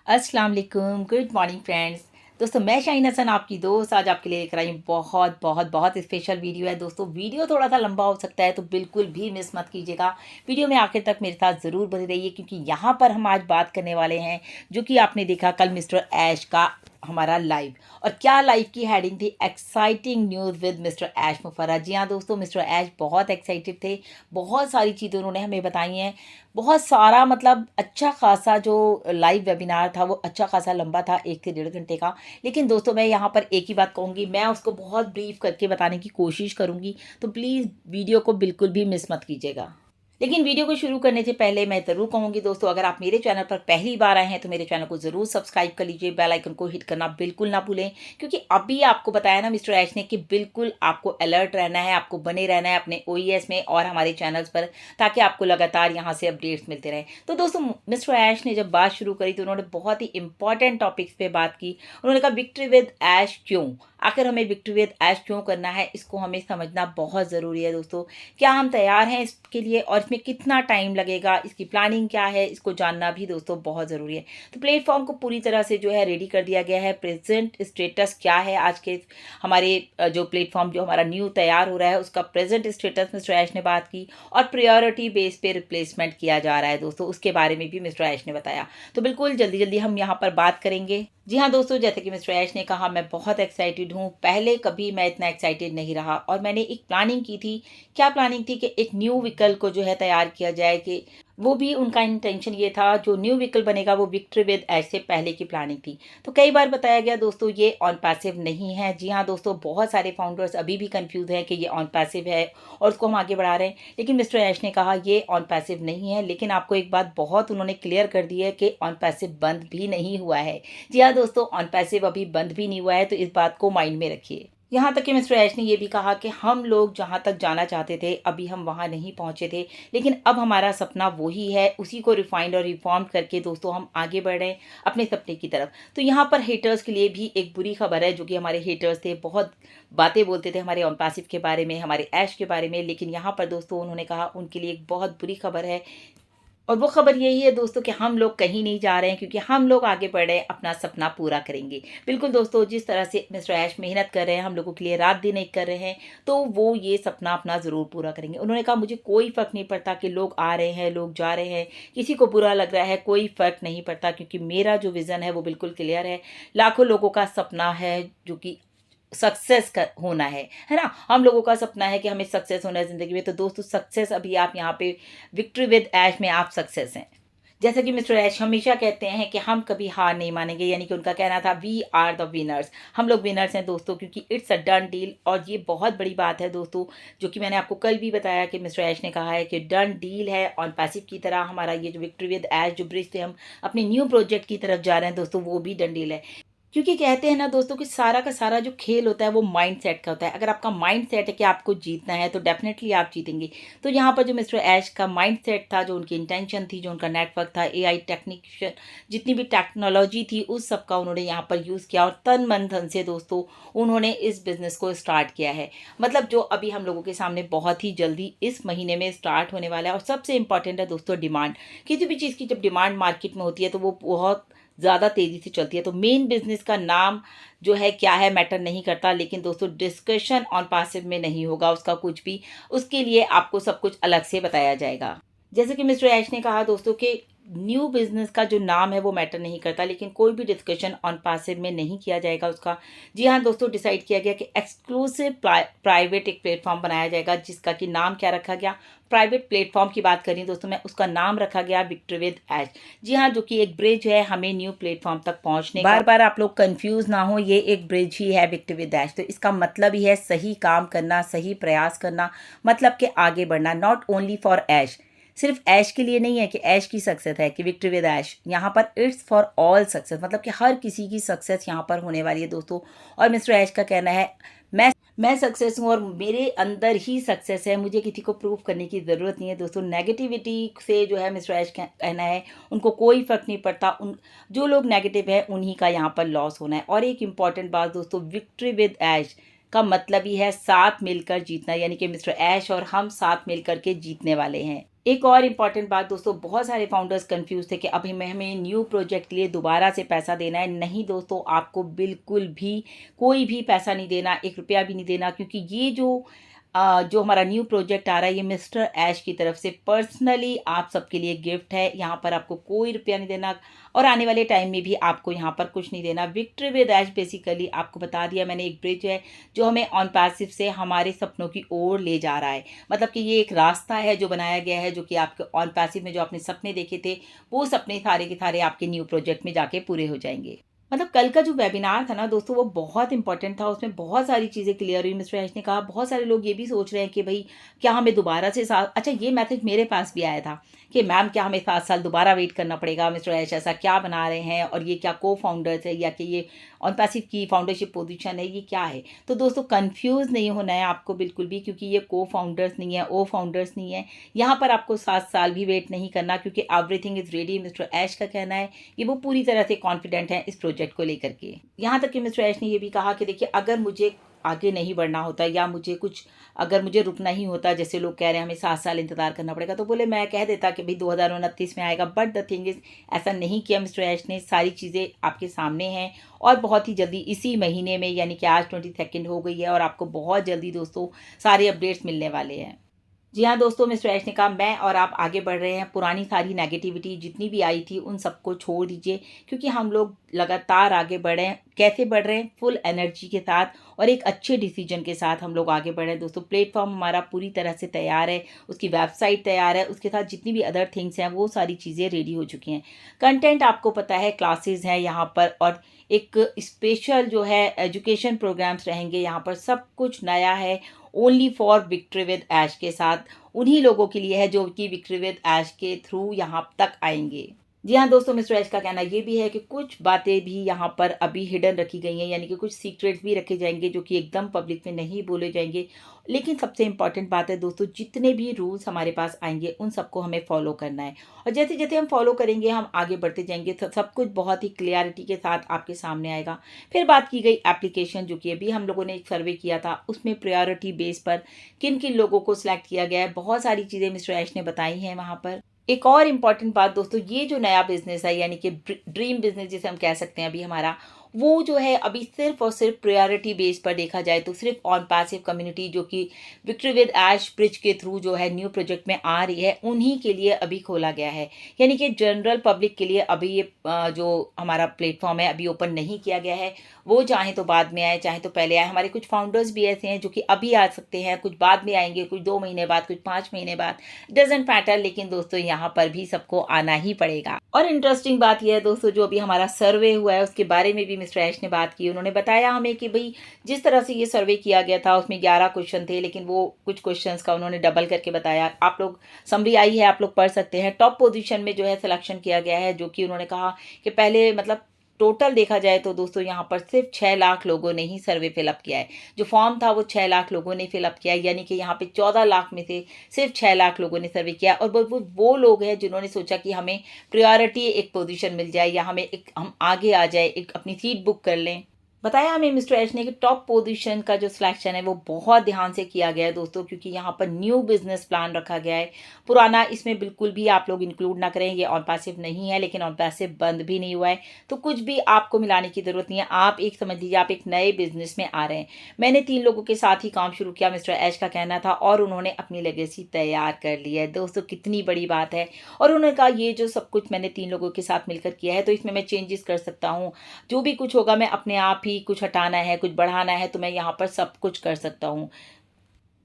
अस्सलाम वालेकुम, good morning friends. दोस्तों मैं शाहीन हसन आपकी दोस्त आज आपके लिए लेकर आई हूँ बहुत बहुत बहुत स्पेशल वीडियो है। दोस्तों वीडियो थोड़ा सा लंबा हो सकता है तो बिल्कुल भी मिस मत कीजिएगा। वीडियो में आखिर तक मेरे साथ ज़रूर बने रहिए क्योंकि यहाँ पर हम आज बात करने वाले हैं जो कि आपने देखा कल मिस्टर ऐश का हमारा लाइव। और क्या लाइव की हेडिंग थी, एक्साइटिंग न्यूज़ विद मिस्टर ऐश मुफर्रह। जी हाँ दोस्तों, मिस्टर ऐश बहुत एक्साइटेड थे, बहुत सारी चीज़ें उन्होंने हमें बताई हैं। बहुत सारा मतलब अच्छा खासा जो लाइव वेबिनार था वो अच्छा खासा लंबा था, 1 से 1.5 घंटे का। लेकिन दोस्तों मैं यहाँ पर एक ही बात कहूँगी, मैं उसको बहुत ब्रीफ करके बताने की कोशिश करूँगी, तो प्लीज़ वीडियो को बिल्कुल भी मिस मत कीजिएगा। लेकिन वीडियो को शुरू करने से पहले मैं ज़रूर कहूँगी दोस्तों, अगर आप मेरे चैनल पर पहली बार आए हैं तो मेरे चैनल को ज़रूर सब्सक्राइब कर लीजिए, बेल आइकन को हिट करना बिल्कुल ना भूलें। क्योंकि अभी आपको बताया ना मिस्टर ऐश ने कि बिल्कुल आपको अलर्ट रहना है, आपको बने रहना है अपने ओईएस में और हमारे चैनल्स पर, ताकि आपको लगातार यहाँ से अपडेट्स मिलते रहें। तो दोस्तों मिस्टर ऐश ने जब बात शुरू करी तो उन्होंने बहुत ही इंपॉर्टेंट टॉपिक्स पे बात की। उन्होंने कहा विक्ट्री विद ऐश क्यों, आखिर हमें विक्ट्री विद ऐश क्यों करना है, इसको हमें समझना बहुत ज़रूरी है दोस्तों। क्या हम तैयार हैं इसके लिए और इसमें कितना टाइम लगेगा, इसकी प्लानिंग क्या है, इसको जानना भी दोस्तों बहुत ज़रूरी है। तो प्लेटफॉर्म को पूरी तरह से जो है रेडी कर दिया गया है। प्रेजेंट स्टेटस क्या है आज के हमारे जो प्लेटफॉर्म जो हमारा न्यू तैयार हो रहा है उसका प्रेजेंट स्टेटस मिस्टर ऐश ने बात की। और प्रायोरिटी बेस पे रिप्लेसमेंट किया जा रहा है दोस्तों, उसके बारे में भी मिस्टर ऐश ने बताया। तो बिल्कुल जल्दी जल्दी हम यहाँ पर बात करेंगे। जी हाँ दोस्तों, जैसे कि मिस्टर ऐश ने कहा, मैं बहुत एक्साइटेड हूँ। पहले कभी मैं इतना एक्साइटेड नहीं रहा और मैंने एक प्लानिंग की थी। क्या प्लानिंग थी कि एक न्यू व्हीकल को जो है तैयार किया जाए, कि वो भी उनका इंटेंशन ये था जो न्यू व्हीकल बनेगा वो विक्ट्री विद ऐश से पहले की प्लानिंग थी। तो कई बार बताया गया दोस्तों ये ऑन पैसिव नहीं है। जी हाँ दोस्तों, बहुत सारे फाउंडर्स अभी भी कंफ्यूज हैं कि ये ऑन पैसिव है और उसको हम आगे बढ़ा रहे हैं। लेकिन मिस्टर ऐश ने कहा ये ऑन पैसिव नहीं है। लेकिन आपको एक बात बहुत उन्होंने क्लियर कर दी है कि ऑन पैसिव बंद भी नहीं हुआ है। जी हाँ दोस्तों, ऑन पैसिव अभी बंद भी नहीं हुआ है, तो इस बात को माइंड में रखिए। यहाँ तक कि मिस्टर ऐश ने ये भी कहा कि हम लोग जहाँ तक जाना चाहते थे अभी हम वहाँ नहीं पहुँचे थे, लेकिन अब हमारा सपना वही है, उसी को रिफाइंड और रिफॉर्म करके दोस्तों हम आगे बढ़ रहे हैं अपने सपने की तरफ। तो यहाँ पर हेटर्स के लिए भी एक बुरी खबर है, जो कि हमारे हेटर्स थे, बहुत बातें बोलते थे हमारे ऑन पैसिव के बारे में, हमारे ऐश के बारे में। लेकिन यहाँ पर दोस्तों उन्होंने कहा उनके लिए एक बहुत बुरी खबर है। और वो खबर यही है दोस्तों कि हम लोग कहीं नहीं जा रहे हैं, क्योंकि हम लोग आगे बढ़ रहे हैं, अपना सपना पूरा करेंगे। बिल्कुल दोस्तों, जिस तरह से मिस्टर ऐश मेहनत कर रहे हैं, हम लोगों के लिए रात दिन एक कर रहे हैं, तो वो ये सपना अपना ज़रूर पूरा करेंगे। उन्होंने कहा मुझे कोई फ़र्क नहीं पड़ता कि लोग आ रहे हैं, लोग जा रहे हैं, किसी को बुरा लग रहा है, कोई फ़र्क नहीं पड़ता, क्योंकि मेरा जो विज़न है वो बिल्कुल क्लियर है। लाखों लोगों का सपना है जो कि सक्सेस का होना है ना। हम लोगों का सपना है कि हमें सक्सेस होना है ज़िंदगी में। तो दोस्तों सक्सेस अभी आप यहाँ पे विक्ट्री विद ऐश में आप सक्सेस हैं। जैसा कि मिस्टर ऐश हमेशा कहते हैं कि हम कभी हार नहीं मानेंगे, यानी कि उनका कहना था वी आर द विनर्स, हम लोग विनर्स हैं दोस्तों, क्योंकि इट्स अ डन डील। और ये बहुत बड़ी बात है दोस्तों, जो कि मैंने आपको कल भी बताया कि मिस्टर ऐश ने कहा है कि डन डील है। ऑन पैसिव की तरह हमारा ये जो विक्ट्री विद ऐश जो ब्रिज से हम अपने न्यू प्रोजेक्ट की तरफ जा रहे हैं दोस्तों, वो भी डन डील है। क्योंकि कहते हैं ना दोस्तों कि सारा का सारा जो खेल होता है वो माइंड सेट का होता है। अगर आपका माइंड सेट है कि आपको जीतना है तो डेफिनेटली आप जीतेंगे। तो यहाँ पर जो मिस्टर ऐश का माइंड सेट था, जो उनकी इंटेंशन थी, जो उनका नेटवर्क था, एआई टेक्निशियन, जितनी भी टेक्नोलॉजी थी, उस सब का उन्होंने यहाँ पर यूज़ किया और तन मन धन से दोस्तों उन्होंने इस बिज़नेस को स्टार्ट किया है। मतलब जो अभी हम लोगों के सामने बहुत ही जल्दी इस महीने में स्टार्ट होने वाला है। और सबसे इंपॉर्टेंट है दोस्तों डिमांड। किसी भी चीज़ की जब डिमांड मार्केट में होती है तो वो बहुत ज़्यादा तेज़ी से चलती है। तो मेन बिज़नेस का नाम जो है क्या है मैटर नहीं करता, लेकिन दोस्तों डिस्कशन ऑन पैसिव में नहीं होगा उसका कुछ भी, उसके लिए आपको सब कुछ अलग से बताया जाएगा। जैसे कि मिस्टर ऐश ने कहा दोस्तों कि न्यू बिज़नेस का जो नाम है वो मैटर नहीं करता, लेकिन कोई भी डिस्कशन ऑन पैसिव में नहीं किया जाएगा उसका। जी हाँ दोस्तों, डिसाइड किया गया कि एक्सक्लूसिव प्राइवेट एक प्लेटफॉर्म बनाया जाएगा, जिसका कि नाम क्या रखा गया, प्राइवेट प्लेटफॉर्म की बात करी दोस्तों मैं, उसका नाम रखा गया विक्ट्री विद ऐश। जी हाँ, जो कि एक ब्रिज है हमें न्यू प्लेटफॉर्म तक पहुंचने का। बार बार आप लोग कंफ्यूज ना हो, ये एक ब्रिज ही है विक्ट्री विद ऐश। तो इसका मतलब ही है सही काम करना, सही प्रयास करना, मतलब कि आगे बढ़ना। नॉट ओनली फॉर ऐश, सिर्फ ऐश के लिए नहीं है कि ऐश की सक्सेस है कि विक्ट्री विद ऐश, यहाँ पर इट्स फॉर ऑल सक्सेस, मतलब कि हर किसी की सक्सेस यहाँ पर होने वाली है दोस्तों। और मिस्टर ऐश का कहना है मैं सक्सेस हूँ और मेरे अंदर ही सक्सेस है, मुझे किसी को प्रूव करने की ज़रूरत नहीं है दोस्तों। नेगेटिविटी से जो है मिस्टर ऐश का कहना है उनको कोई फ़र्क नहीं पड़ता, उन जो लोग नेगेटिव है उन्हीं का यहाँ पर लॉस होना है। और एक इम्पॉर्टेंट बात दोस्तों, विक्ट्री विद ऐश का मतलब ही है साथ मिलकर जीतना, यानी कि मिस्टर ऐश और हम साथ मिलकर के जीतने वाले हैं। एक और इम्पॉर्टेंट बात दोस्तों, बहुत सारे फाउंडर्स कंफ्यूज थे कि अभी मैं हमें न्यू प्रोजेक्ट के लिए दोबारा से पैसा देना है। नहीं दोस्तों, आपको बिल्कुल भी कोई भी पैसा नहीं देना, 1 रुपया भी नहीं देना, क्योंकि ये जो हमारा न्यू प्रोजेक्ट आ रहा है, ये मिस्टर ऐश की तरफ से पर्सनली आप सबके लिए गिफ्ट है। यहाँ पर आपको कोई रुपया नहीं देना और आने वाले टाइम में भी आपको यहाँ पर कुछ नहीं देना। विक्ट्री विद ऐश बेसिकली आपको बता दिया मैंने, एक ब्रिज है जो हमें ऑन पैसिव से हमारे सपनों की ओर ले जा रहा है। मतलब कि ये एक रास्ता है जो बनाया गया है, जो कि आपके ऑन पैसिव में जो आपने सपने देखे थे, वो सपने सारे के सारे आपके न्यू प्रोजेक्ट में जाके पूरे हो जाएंगे। मतलब कल का जो वेबिनार था ना दोस्तों, वो बहुत इंपॉर्टेंट था। उसमें बहुत सारी चीज़ें क्लियर हुई। मिस्टर ऐश ने कहा बहुत सारे लोग ये भी सोच रहे हैं कि भाई क्या हमें दोबारा से अच्छा, ये मैसेज मेरे पास भी आया था कि मैम क्या हमें 7 साल दोबारा वेट करना पड़ेगा, मिस्टर ऐश ऐसा क्या बना रहे हैं, और ये क्या को फाउंडर्स है या कि ये ऑन पैसिव की फाउंडरशिप पोजीशन है, ये क्या है। तो दोस्तों कंफ्यूज नहीं होना है आपको बिल्कुल भी, क्योंकि ये को फाउंडर्स नहीं है, ओ फाउंडर्स नहीं है। यहाँ पर आपको 7 साल भी वेट नहीं करना, क्योंकि एवरीथिंग इज रेडी। मिस्टर ऐश का कहना है कि वो पूरी तरह से कॉन्फिडेंट है इस प्रोजेक्ट को लेकर के। यहाँ तक कि मिस्टर ऐश ने ये भी कहा कि देखिए, अगर मुझे आगे नहीं बढ़ना होता या अगर मुझे रुकना ही होता, जैसे लोग कह रहे हैं हमें 7 साल इंतजार करना पड़ेगा, तो बोले मैं कह देता कि भाई 2029 में आएगा। बट द थिंग इज, ऐसा नहीं किया मिस्टर ऐश ने। सारी चीज़ें आपके सामने हैं और बहुत ही जल्दी इसी महीने में, यानी कि आज 22 हो गई है, और आपको बहुत जल्दी दोस्तों सारे अपडेट्स मिलने वाले हैं। जी हाँ दोस्तों, मिस्टर ऐश ने कहा मैं और आप आगे बढ़ रहे हैं। पुरानी सारी नेगेटिविटी जितनी भी आई थी उन सबको छोड़ दीजिए, क्योंकि हम लोग लगातार आगे बढ़ रहे हैं। कैसे बढ़ रहे हैं? फुल एनर्जी के साथ और एक अच्छे डिसीजन के साथ हम लोग आगे बढ़ रहे हैं दोस्तों। प्लेटफॉर्म हमारा पूरी तरह से तैयार है, उसकी वेबसाइट तैयार है, उसके साथ जितनी भी अदर थिंग्स हैं वो सारी चीज़ें रेडी हो चुकी हैं। कंटेंट आपको पता है, क्लासेस हैं यहाँ पर, और एक स्पेशल जो है एजुकेशन प्रोग्राम्स रहेंगे यहाँ पर। सब कुछ नया है, ओनली फॉर विक्ट्री विद ऐश के साथ। उन्हीं लोगों के लिए है जो कि विक्ट्री विद ऐश के थ्रू यहाँ तक आएंगे। जी हाँ दोस्तों, मिस्टर ऐश का कहना ये भी है कि कुछ बातें भी यहाँ पर अभी हिडन रखी गई हैं, यानी कि कुछ सीक्रेट्स भी रखे जाएंगे जो कि एकदम पब्लिक में नहीं बोले जाएंगे। लेकिन सबसे इंपॉर्टेंट बात है दोस्तों, जितने भी रूल्स हमारे पास आएंगे उन सबको हमें फॉलो करना है, और जैसे जैसे हम फॉलो करेंगे हम आगे बढ़ते जाएंगे, तो सब कुछ बहुत ही क्लियरिटी के साथ आपके सामने आएगा। फिर बात की गई एप्लीकेशन, जो कि अभी हम लोगों ने एक सर्वे किया था, उसमें प्रायोरिटी बेस पर किन किन लोगों को सिलेक्ट किया गया है, बहुत सारी चीज़ें मिस्टर ऐश ने बताई हैं वहाँ पर। एक और इम्पॉर्टेंट बात दोस्तों, ये जो नया बिजनेस है, यानी कि ड्रीम बिजनेस जिसे हम कह सकते हैं अभी हमारा, वो जो है अभी सिर्फ और सिर्फ प्रायोरिटी बेस पर देखा जाए तो सिर्फ ऑन पैसिव कम्युनिटी, जो कि विक्ट्री विद ऐश ब्रिज के थ्रू जो है न्यू प्रोजेक्ट में आ रही है, उन्हीं के लिए अभी खोला गया है। यानी कि जनरल पब्लिक के लिए अभी ये जो हमारा प्लेटफॉर्म है अभी ओपन नहीं किया गया है। वो चाहे तो बाद में आए, चाहे तो पहले आए। हमारे कुछ फाउंडर्स भी ऐसे हैं जो कि अभी आ सकते हैं, कुछ बाद में आएंगे, कुछ 2 महीने बाद, कुछ 5 महीने बाद, डजेंट मैटर। लेकिन दोस्तों यहाँ पर भी सबको आना ही पड़ेगा। और इंटरेस्टिंग बात यह है दोस्तों, जो अभी हमारा सर्वे हुआ है उसके बारे में भी मिस्टर ऐश ने बात की। उन्होंने बताया हमें कि भाई जिस तरह से ये सर्वे किया गया था उसमें 11 क्वेश्चन थे, लेकिन वो कुछ क्वेश्चंस का उन्होंने डबल करके बताया। आप लोग समरी आई है, आप लोग पढ़ सकते हैं। टॉप पोजीशन में जो है सिलेक्शन किया गया है, जो कि उन्होंने कहा कि पहले मतलब टोटल देखा जाए तो दोस्तों यहाँ पर सिर्फ 6 लाख लोगों ने ही सर्वे फिलअप किया है। जो फॉर्म था वो 6 लाख लोगों ने फिलअप किया है, यानी कि यहाँ पे 14 लाख में से सिर्फ 6 लाख लोगों ने सर्वे किया। और वो लोग हैं जिन्होंने सोचा कि हमें प्रायोरिटी एक पोजीशन मिल जाए, या हम आगे आ जाए, एक अपनी सीट बुक कर लें। बताया हमें मिस्टर ऐश ने कि टॉप पोजीशन का जो सिलेक्शन है वो बहुत ध्यान से किया गया है दोस्तों, क्योंकि यहाँ पर न्यू बिजनेस प्लान रखा गया है। पुराना इसमें बिल्कुल भी आप लोग इंक्लूड ना करें। ये ऑन पैसिव नहीं है, लेकिन ऑन पैसिव बंद भी नहीं हुआ है, तो कुछ भी आपको मिलाने की जरूरत नहीं है। आप एक समझ लीजिए आप एक नए बिजनेस में आ रहे हैं। मैंने 3 लोगों के साथ ही काम शुरू किया, मिस्टर ऐश का कहना था, और उन्होंने अपनी लेगेसी तैयार कर ली है दोस्तों। कितनी बड़ी बात है। और उन्होंने कहा ये जो सब कुछ मैंने 3 लोगों के साथ मिलकर किया है, तो इसमें मैं चेंजेस कर सकता हूँ। जो भी कुछ होगा मैं अपने आप ही, कुछ हटाना है, कुछ बढ़ाना है, तो मैं यहाँ पर सब कुछ कर सकता हूँ।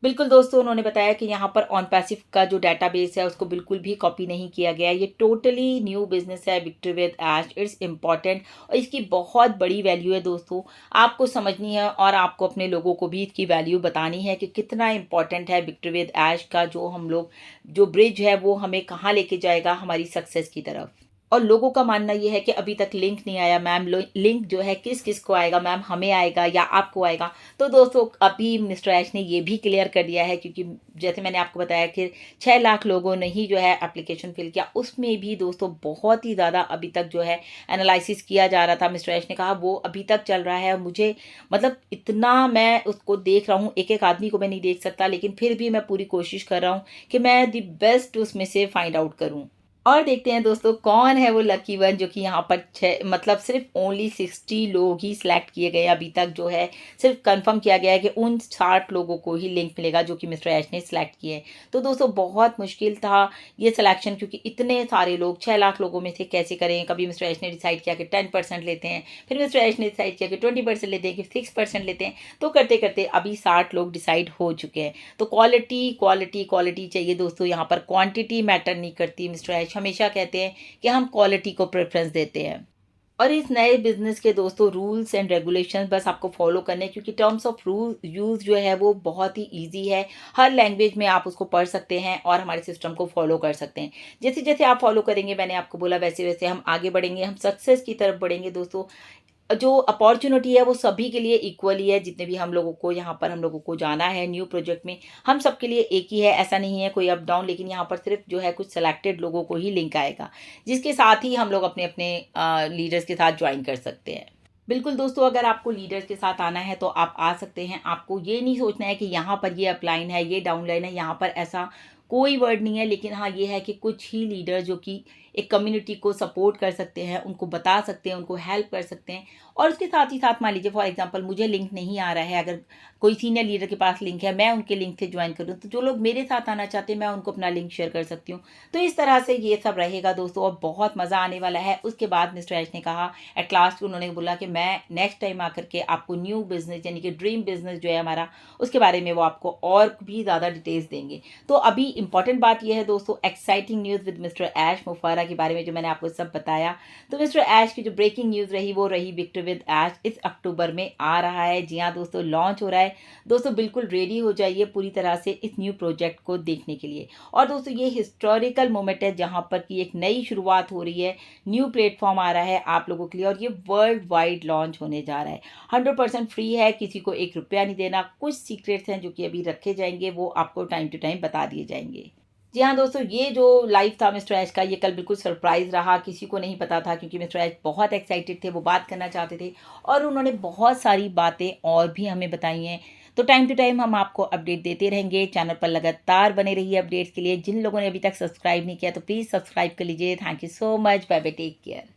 बिल्कुल दोस्तों, उन्होंने बताया कि यहाँ पर ऑन पैसिव का जो डाटाबेस है उसको बिल्कुल भी कॉपी नहीं किया गया है। ये टोटली न्यू बिजनेस है victory with ash. It's important और इसकी बहुत बड़ी वैल्यू है दोस्तों। आपको समझनी है और आपको अपने लोगों को भी इसकी वैल्यू बतानी है कि कितना इम्पॉर्टेंट है विक्ट्री विद ऐश का जो ब्रिज है वो हमें कहाँ लेके जाएगा हमारी सक्सेस की तरफ। और लोगों का मानना ये है कि अभी तक लिंक नहीं आया मैम, लिंक जो है किस किस को आएगा मैम, हमें आएगा या आपको आएगा। तो दोस्तों अभी मिस्टर ऐश ने ये भी क्लियर कर दिया है, क्योंकि जैसे मैंने आपको बताया कि 6 लाख लोगों ने ही जो है एप्लीकेशन फिल किया, उसमें भी दोस्तों बहुत ही ज़्यादा अभी तक जो है एनालिसिस किया जा रहा था। मिस्टर ऐश ने कहा वो अभी तक चल रहा है। मुझे मतलब इतना मैं उसको देख रहा हूँ, एक एक आदमी को मैं नहीं देख सकता, लेकिन फिर भी मैं पूरी कोशिश कर रहा हूँ कि मैं द बेस्ट उसमें से फाइंड आउट करूँ। और देखते हैं दोस्तों कौन है वो लकी वन जो कि यहाँ पर मतलब सिर्फ ओनली 60 लोग ही सिलेक्ट किए गए अभी तक, जो है सिर्फ कंफर्म किया गया है कि उन 60 लोगों को ही लिंक मिलेगा जो कि मिस्टर ऐश ने सिलेक्ट किए हैं। तो दोस्तों बहुत मुश्किल था ये सिलेक्शन, क्योंकि इतने सारे लोग 6 लाख लोगों में से कैसे करें। कभी मिस्टर ऐश ने डिसाइड किया कि 10% लेते हैं, फिर मिस्टर ऐश ने डिसाइड किया कि 20% लेते हैं, कि 6% लेते हैं। तो करते करते अभी 60 लोग डिसाइड हो चुके हैं। तो क्वालिटी क्वालिटी क्वालिटी चाहिए दोस्तों, यहाँ पर क्वांटिटी मैटर नहीं करती। मिस्टर ऐश हमेशा कहते हैं कि हम क्वालिटी को प्रेफरेंस देते हैं। और इस नए बिजनेस के दोस्तों रूल्स एंड रेगुलेशंस बस आपको फॉलो करने हैं, क्योंकि टर्म्स ऑफ रूल यूज़ जो है वो बहुत ही इजी है। हर लैंग्वेज में आप उसको पढ़ सकते हैं और हमारे सिस्टम को फॉलो कर सकते हैं। जैसे जैसे आप फॉलो करेंगे, मैंने आपको बोला, वैसे वैसे हम आगे बढ़ेंगे, हम सक्सेस की तरफ बढ़ेंगे दोस्तों। जो अपॉर्चुनिटी है वो सभी के लिए इक्वली है। जितने भी हम लोगों को यहाँ पर हम लोगों को जाना है न्यू प्रोजेक्ट में, हम सबके लिए एक ही है। ऐसा नहीं है कोई अप डाउन, लेकिन यहाँ पर सिर्फ जो है कुछ सेलेक्टेड लोगों को ही लिंक आएगा, जिसके साथ ही हम लोग अपने अपने लीडर्स के साथ ज्वाइन कर सकते हैं। बिल्कुल दोस्तों, अगर आपको लीडर्स के साथ आना है तो आप आ सकते हैं। आपको ये नहीं सोचना है कि यहाँ पर ये अपलाइन है, ये डाउनलाइन है, यहाँ पर ऐसा कोई वर्ड नहीं है। लेकिन हाँ ये है कि कुछ ही लीडर जो कि एक कम्युनिटी को सपोर्ट कर सकते हैं, उनको बता सकते हैं, उनको हेल्प कर सकते हैं। और उसके साथ ही साथ मान लीजिए फॉर एग्जांपल मुझे लिंक नहीं आ रहा है, अगर कोई सीनियर लीडर के पास लिंक है, मैं उनके लिंक से ज्वाइन करूँ, तो जो लोग मेरे साथ आना चाहते हैं मैं उनको अपना लिंक शेयर कर सकती हूँ। तो इस तरह से ये सब रहेगा दोस्तों, और बहुत मज़ा आने वाला है। उसके बाद मिस्टर ऐश ने कहा एट लास्ट, उन्होंने बोला कि मैं नेक्स्ट टाइम आकर के आपको न्यू बिजनेस यानी कि ड्रीम बिजनेस जो है हमारा, उसके बारे में वो आपको और भी ज़्यादा डिटेल्स देंगे। तो अभी इंपॉर्टेंट बात यह है दोस्तों, एक्साइटिंग न्यूज़ विद मिस्टर ऐश मुफारा के बारे में जो मैंने आपको सब बताया। तो मिस्टर ऐश की जो ब्रेकिंग न्यूज़ रही वो रही विक्टर विद ऐश इस अक्टूबर में आ रहा है। जी हाँ दोस्तों, लॉन्च हो रहा है। दोस्तों बिल्कुल रेडी हो जाइए पूरी तरह से इस न्यू प्रोजेक्ट को देखने के लिए। और दोस्तों ये हिस्टोरिकल मोमेंट है जहाँ पर कि एक नई शुरुआत हो रही है, न्यू प्लेटफॉर्म आ रहा है आप लोगों के लिए, और ये वर्ल्ड वाइड लॉन्च होने जा रहा है। 100% फ्री है, किसी को 1 रुपया नहीं देना। कुछ सीक्रेट्स हैं जो कि अभी रखे जाएंगे, वो आपको टाइम टू टाइम बता दिए जाएंगे। जी हाँ दोस्तों, ये जो लाइव था मिस्टर ऐश का, ये कल बिल्कुल सरप्राइज़ रहा, किसी को नहीं पता था, क्योंकि मिस्टर ऐश बहुत एक्साइटेड थे, वो बात करना चाहते थे, और उन्होंने बहुत सारी बातें और भी हमें बताई हैं। तो टाइम टू टाइम हम आपको अपडेट देते रहेंगे। चैनल पर लगातार बने रहिए अपडेट्स के लिए। जिन लोगों ने अभी तक सब्सक्राइब नहीं किया तो प्लीज़ सब्सक्राइब कर लीजिए। Thank you so much. Bye bye, take care.